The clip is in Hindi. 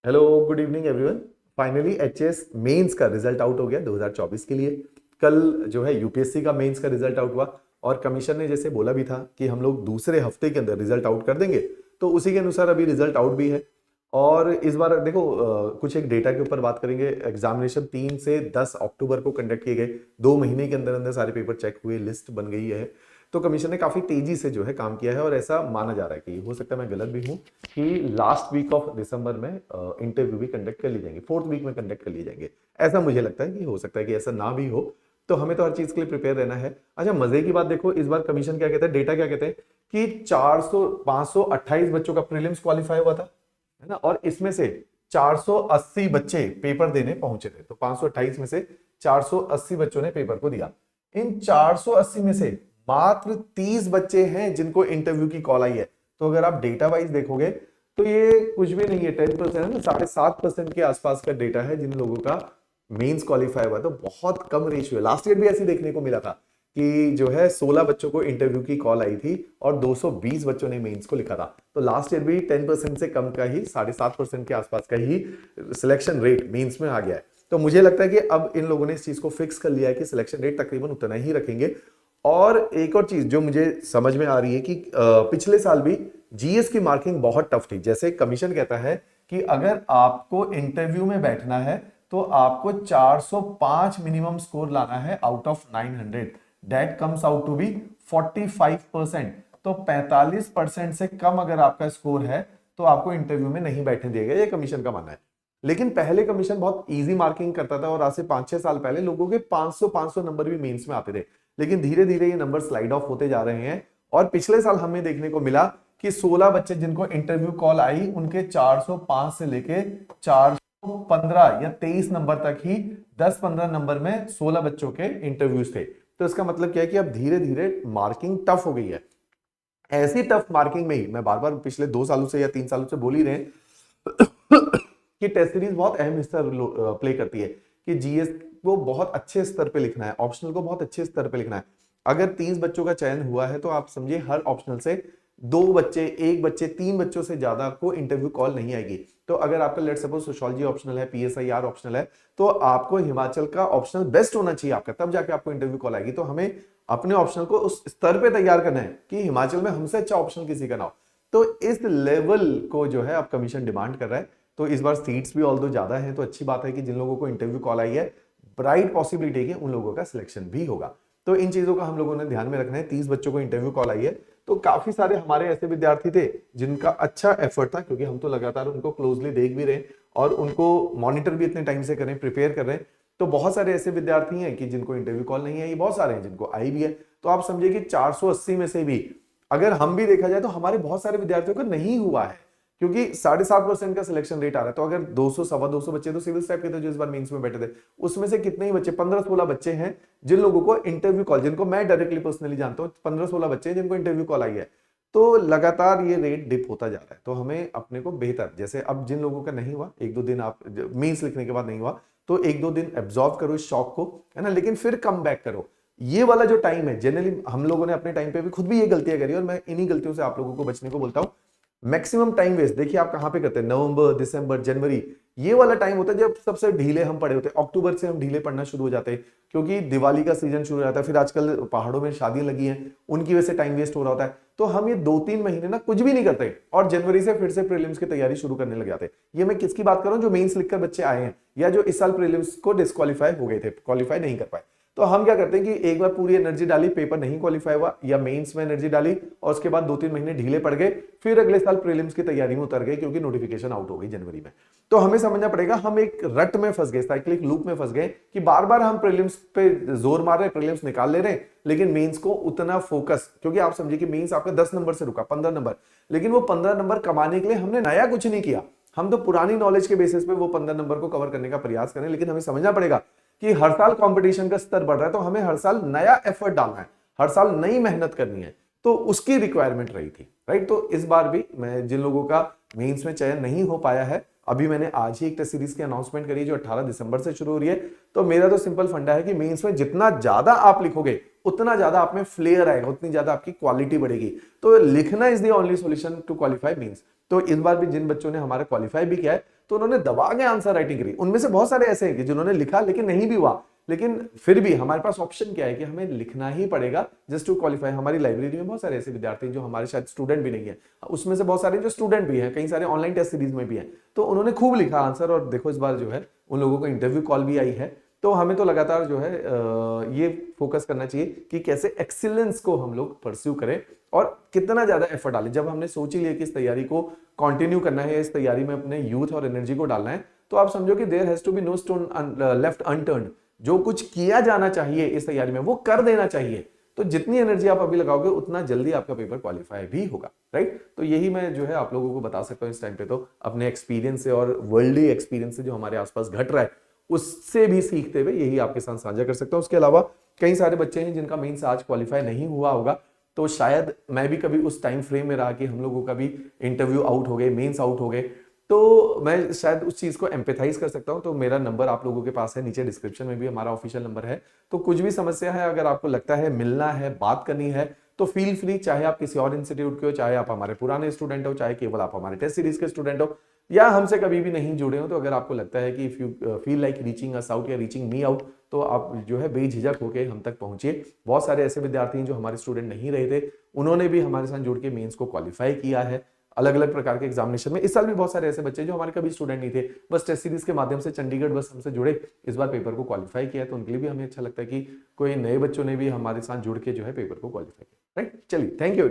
Hello, good evening everyone. Finally HS mains का रिजल्ट आउट हो गया 2024 के लिए। कल जो है यूपीएससी का मेंस का रिजल्ट आउट हुआ और कमीशन ने जैसे बोला भी था कि हम लोग दूसरे हफ्ते के अंदर रिजल्ट आउट कर देंगे, तो उसी के अनुसार अभी रिजल्ट आउट भी है। और इस बार देखो, कुछ एक डेटा के ऊपर बात करेंगे। एग्जामिनेशन 3 से 10 अक्टूबर को कंडक्ट किए गए, 2 महीने के अंदर अंदर सारे पेपर चेक हुए, लिस्ट बन गई है। तो कमीशन ने काफी तेजी से जो है काम किया है और ऐसा माना जा रहा है कि हो सकता है मैं गलत भी हूं कि लास्ट वीक ऑफ दिसंबर में इंटरव्यू भी कंडक्ट कर ली जाएंगे, 4th वीक में कंडक्ट कर लिए जाएंगे। ऐसा मुझे लगता है कि हो सकता है कि ऐसा ना भी हो, तो हमें तो हर चीज के लिए प्रिपेयर रहना है। अच्छा, मजे की बात देखो, इस बार कमीशन क्या कहता है, डेटा क्या कहते हैं कि 528 बच्चों का प्रीलिम्स क्वालिफाई हुआ था, है ना। और इसमें से 480 बच्चे पेपर देने पहुंचे थे, तो 528 में से 480 बच्चों ने पेपर को दिया। इन 480 में से मात्र 30 बच्चे हैं जिनको इंटरव्यू की कॉल आई है। तो अगर आप डेटा वाइज देखोगे तो ये कुछ भी नहीं है, 10% है ना, 7.5% के आसपास का डेटा है जिन लोगों का मेंस क्वालिफाई हुआ। तो बहुत कम रेशियो है। लास्ट ईयर भी ऐसे देखने को मिला था कि जो है 16 बच्चों को इंटरव्यू की कॉल आई थी और 220 बच्चों ने मेंस को लिखा था। तो लास्ट ईयर भी 10% से कम का ही, 7.5% के आसपास का ही सिलेक्शन रेट मेंस में आ गया है। तो मुझे लगता है कि अब इन लोगों ने इस चीज को फिक्स कर लिया है कि सिलेक्शन रेट तकरीबन उतना ही रखेंगे। और एक और चीज जो मुझे समझ में आ रही है कि पिछले साल भी जीएस की मार्किंग बहुत टफ थी। जैसे कमीशन कहता है कि अगर आपको इंटरव्यू में बैठना है तो आपको 405 मिनिमम स्कोर लाना है out of 900। That comes out to be 45%। तो 45% से कम अगर आपका स्कोर है तो आपको इंटरव्यू में नहीं बैठने दिया गया, ये कमीशन का मानना है। लेकिन पहले कमीशन बहुत इजी मार्किंग करता था और आज से 5-6 साल पहले लोगों के 500 नंबर भी मेंस में आते थे। लेकिन धीरे धीरे ये नंबर स्लाइड ऑफ होते जा रहे हैं और पिछले साल हमें देखने को मिला कि 16 बच्चे जिनको इंटरव्यू कॉल आई, उनके 405 से लेके 415 या 23 नंबर तक ही 10-15 नंबर में 16 बच्चों के इंटरव्यूज थे। तो इसका मतलब क्या है कि अब धीरे धीरे मार्किंग टफ हो गई है। ऐसी टफ मार्किंग में ही मैं बार बार पिछले 2 सालों से या 3 सालों से बोल ही रहे हैं कि टेस्ट सीरीज बहुत अहम हिस्सा प्ले करती है कि जीएस को बहुत अच्छे स्तर पे लिखना है, ऑप्शनल को बहुत अच्छे स्तर पे लिखना है। अगर 30 बच्चों का चयन हुआ है तो आप समझिए हर ऑप्शनल से 2 बच्चे, 1 बच्चे, 3 बच्चों से ज्यादा को इंटरव्यू कॉल नहीं आएगी। तो अगर आपका लेट सपोज सोशियोलॉजी ऑप्शनल है, पीएसआईआर ऑप्शनल है, तो आपको हिमाचल का ऑप्शनल बेस्ट होना चाहिए आपका, तब जाके आपको इंटरव्यू कॉल आएगी। तो हमें अपने ऑप्शनल को उस स्तर पे तैयार करना है कि हिमाचल में हमसे अच्छा ऑप्शनल किसी का ना हो। तो इस लेवल को जो है अब कमीशन डिमांड कर रहा है। तो इस बार सीट्स भी ऑल दो ज्यादा है, तो अच्छी बात है कि जिन लोगों को इंटरव्यू कॉल आई है, ब्राइट पॉसिबिलिटी है कि उन लोगों का सिलेक्शन भी होगा। तो इन चीजों का हम लोगों ने ध्यान में रखना है। 30 बच्चों को इंटरव्यू कॉल आई है, तो काफी सारे हमारे ऐसे विद्यार्थी थे जिनका अच्छा एफर्ट था, क्योंकि हम तो लगातार उनको क्लोजली देख भी रहे हैं और उनको मॉनिटर भी इतने टाइम से करें, प्रिपेयर कर रहे हैं। तो बहुत सारे ऐसे विद्यार्थी हैं कि जिनको इंटरव्यू कॉल नहीं आई, बहुत सारे हैं जिनको आई भी है। तो आप समझिए कि 480 में से भी अगर हम भी देखा जाए तो हमारे बहुत सारे विद्यार्थियों का नहीं हुआ है, क्योंकि 7.5% का सिलेक्शन रेट आ रहा है। तो अगर 200 सवा 200 बच्चे तो सिविल टाइप के थे जो इस बार मेंस में बैठे थे, उसमें से कितने ही बच्चे, 15-16 बच्चे हैं जिन लोगों को इंटरव्यू कॉल, जिनको मैं डायरेक्टली पर्सनली जानता हूं, 15-16 बच्चे हैं जिनको इंटरव्यू कॉल आई है। तो लगातार ये रेट डिप होता जा रहा है। तो हमें अपने को बेहतर, जैसे अब जिन लोगों का नहीं हुआ, 1-2 दिन आप मेंस लिखने के बाद नहीं हुआ, तो 1-2 दिन एब्जॉर्व करो इस शॉक को, है ना, लेकिन फिर कम बैक करो। ये वाला जो टाइम है, जनरली हम लोगों ने अपने टाइम पे भी खुद भी ये गलतियां करी और मैं इन्हीं गलतियों से आप लोगों को बचने को बोलता हूं। मैक्सिमम टाइम वेस्ट देखिए आप कहां पे करते हैं, नवंबर, दिसंबर, जनवरी, ये वाला टाइम होता है जब सबसे ढीले हम पड़े होते हैं। अक्टूबर से हम ढीले पड़ना शुरू हो जाते हैं क्योंकि दिवाली का सीजन शुरू हो जाता है, फिर आजकल पहाड़ों में शादियां लगी हैं, उनकी वजह से टाइम वेस्ट हो रहा होता है। तो हम ये 2-3 महीने ना कुछ भी नहीं करते और जनवरी से फिर से प्रीलिम्स की तैयारी शुरू करने लग जाते हैं। ये मैं किसकी बात कर रहा हूं, जो मेंस लिखकर बच्चे आए हैं या जो इस साल प्रीलिम्स को डिस्क्वालीफाई हो गए थे, क्वालिफाई नहीं कर पाए। तो हम क्या करते हैं कि एक बार पूरी एनर्जी डाली, पेपर नहीं क्वालिफाई हुआ, या मेंस में एनर्जी डाली और उसके बाद 2-3 महीने ढीले पड़ गए, फिर अगले साल प्रीलिम्स की तैयारी में उतर गए क्योंकि नोटिफिकेशन आउट हो गई जनवरी में। तो हमें समझना पड़ेगा, हम एक रट में फंस गए, साइक्लिक लूप में फंस गए कि बार बार हम प्रीलिम्स पे जोर मार रहे हैं, प्रीलिम्स निकाल ले रहे हैं, लेकिन मेंस को उतना फोकस, क्योंकि आप समझिए कि मेंस आपका 10 नंबर से रुका, 15 नंबर, लेकिन वो 15 नंबर कमाने के लिए हमने नया कुछ नहीं किया। हम तो पुरानी नॉलेज के बेसिस पे वो 15 नंबर को कवर करने का प्रयास करें। लेकिन हमें समझना पड़ेगा कि हर साल कंपटीशन का स्तर बढ़ रहा है, तो हमें हर साल नया एफर्ट डालना है, हर साल नई मेहनत करनी है। तो उसकी रिक्वायरमेंट रही थी, राइट। तो इस बार भी मैं जिन लोगों का मेंस में चयन नहीं हो पाया है, अभी मैंने आज ही एक टेस्ट सीरीज की अनाउंसमेंट करी जो 18 दिसंबर से शुरू हो रही है। तो मेरा तो सिंपल फंडा है कि मेंस में जितना ज्यादा आप लिखोगे उतना ज्यादा आप में फ्लेयर आएगा, उतनी ज्यादा आपकी क्वालिटी बढ़ेगी। तो लिखना is the only solution to qualify mains. तो इस बार भी जिन बच्चों ने हमारा क्वालिफाई भी किया है, तो उन्होंने दबा के आंसर राइटिंग करी। उनमें से बहुत सारे ऐसे हैं कि जिन्होंने लिखा लेकिन नहीं भी हुआ, लेकिन फिर भी हमारे पास ऑप्शन क्या है कि हमें लिखना ही पड़ेगा जस्ट टू क्वालिफाई। हमारी लाइब्रेरी में बहुत सारे ऐसे विद्यार्थी जो हमारे शायद स्टूडेंट भी नहीं है, उसमें से बहुत सारे जो स्टूडेंट भी हैं, कई सारे ऑनलाइन टेस्ट सीरीज में भी हैं, तो उन्होंने खूब लिखा आंसर। और देखो इस बार जो है उन लोगों को इंटरव्यू कॉल भी आई है। तो हमें तो लगातार जो है ये फोकस करना चाहिए कि कैसे एक्सीलेंस को हम लोग परस्यू करें और कितना ज्यादा एफर्ट डालें। जब हमने सोच ही लिया कि इस तैयारी को कंटिन्यू करना है, इस तैयारी में अपने यूथ और एनर्जी को डालना है, तो आप समझो कि there has to be no stone left unturned. जो कुछ किया जाना चाहिए इस तैयारी में वो कर देना चाहिए। तो जितनी एनर्जी आप अभी लगाओगे उतना जल्दी आपका पेपर क्वालिफाई भी होगा, राइट। तो यही मैं जो है आप लोगों को बता सकता हूं इस टाइम पे, तो अपने एक्सपीरियंस से और वर्ल्डली एक्सपीरियंस से जो हमारे आसपास घट रहा है उससे भी सीखते हुए यही आपके साथ साझा कर सकता हूं। उसके अलावा कई सारे बच्चे हैं जिनका मेंस आज क्वालिफाई नहीं हुआ होगा, तो शायद मैं भी कभी उस टाइम फ्रेम में रहा कि हम लोगों का भी इंटरव्यू आउट हो गए, मेंस आउट हो गए, तो मैं शायद उस चीज को एम्पेथाइज कर सकता हूं। तो मेरा नंबर आप लोगों के पास है, नीचे डिस्क्रिप्शन में भी हमारा ऑफिशियल नंबर है। तो कुछ भी समस्या है, अगर आपको लगता है मिलना है, बात करनी है, तो फील फ्री, चाहे आप किसी और इंस्टीट्यूट के हो, चाहे आप हमारे पुराने स्टूडेंट हो, चाहे केवल आप हमारे टेस्ट सीरीज के स्टूडेंट हो, या हमसे कभी भी नहीं जुड़े हो, तो अगर आपको लगता है कि if you feel like reaching us out या रीचिंग मी आउट, तो आप जो है बेझिझक होकर हम तक पहुंचिए। बहुत सारे ऐसे विद्यार्थी हैं जो हमारे स्टूडेंट नहीं रहे थे, उन्होंने भी हमारे साथ जुड़ के मेंस को क्वालिफाई किया है अलग अलग प्रकार के एग्जामिनेशन में। इस साल भी बहुत सारे ऐसे बच्चे जो हमारे कभी स्टूडेंट नहीं थे, बस टेस्ट सीरीज के माध्यम से चंडीगढ़ बस हमसे जुड़े, इस बार पेपर को क्वालिफाई किया, तो उनके लिए भी हमें अच्छा लगता है कि कोई नए बच्चों ने भी हमारे साथ जुड़ के जो है पेपर को क्वालिफाई किया, राइट। चलिए, थैंक यू।